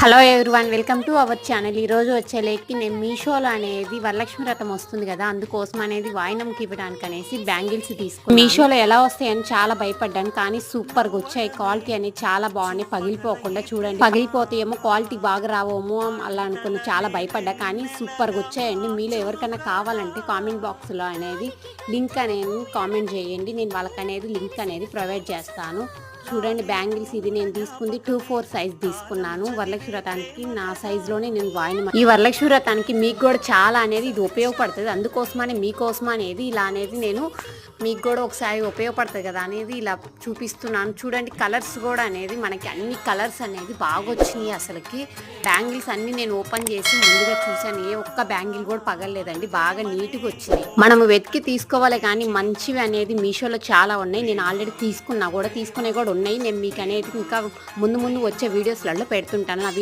Hello everyone, welcome to our channel. ఈరోజు వచ్చేలేకి నేను మీషోలో అనేది వరలక్ష్మి వ్రతం వస్తుంది కదా, అందుకోసం అనేది వాయినంకి ఇవ్వడానికి అనేసి బ్యాంగిల్స్ తీసుకున్నాను. మీషోలో ఎలా వస్తాయని చాలా భయపడ్డాను, కానీ సూపర్గా వచ్చాయి. క్వాలిటీ అనేది చాలా బాగున్నాయి, పగిలిపోకుండా. చూడండి, పగిలిపోతాయేమో, క్వాలిటీ బాగా రావేమో అలా అనుకుని చాలా భయపడ్డా, కానీ సూపర్గా వచ్చాయండి. మీలో ఎవరికైనా కావాలంటే కామెంట్ బాక్స్లో అనేది లింక్ అనేది కామెంట్ చేయండి, నేను వాళ్ళకి అనేది లింక్ అనేది ప్రొవైడ్ చేస్తాను. చూడండి, బ్యాంగిల్స్ ఇది నేను తీసుకుంది 2-4 సైజ్ తీసుకున్నాను. వరలక్ష్మి వ్రతానికి నా సైజులోనే నేను ఈ వరలక్ష్మి వ్రతానికి మీకు కూడా చాలా అనేది ఇది ఉపయోగపడుతుంది. అందుకోసమని మీకోసం అనేది ఇలా అనేది నేను మీకు కూడా ఒకసారి ఉపయోగపడుతుంది కదా అనేది ఇలా చూపిస్తున్నాను. చూడండి, కలర్స్ కూడా అనేది మనకి అన్ని కలర్స్ అనేది బాగా వచ్చినాయి. అసలుకి బ్యాంగిల్స్ అన్ని నేను ఓపెన్ చేసి ముందుగా చూశాను, ఏ ఒక్క బ్యాంగిల్ కూడా పగలలేదండి, బాగా నీట్గా వచ్చినాయి. మనము వెతికి తీసుకోవాలి, కానీ మంచివి అనేది మీషోలో చాలా ఉన్నాయి. నేను ఆల్రెడీ తీసుకునే కూడా ఉన్నాయి. నేను మీకు అనేది ఇంకా ముందు వచ్చే వీడియోస్లలో పెడుతుంటాను.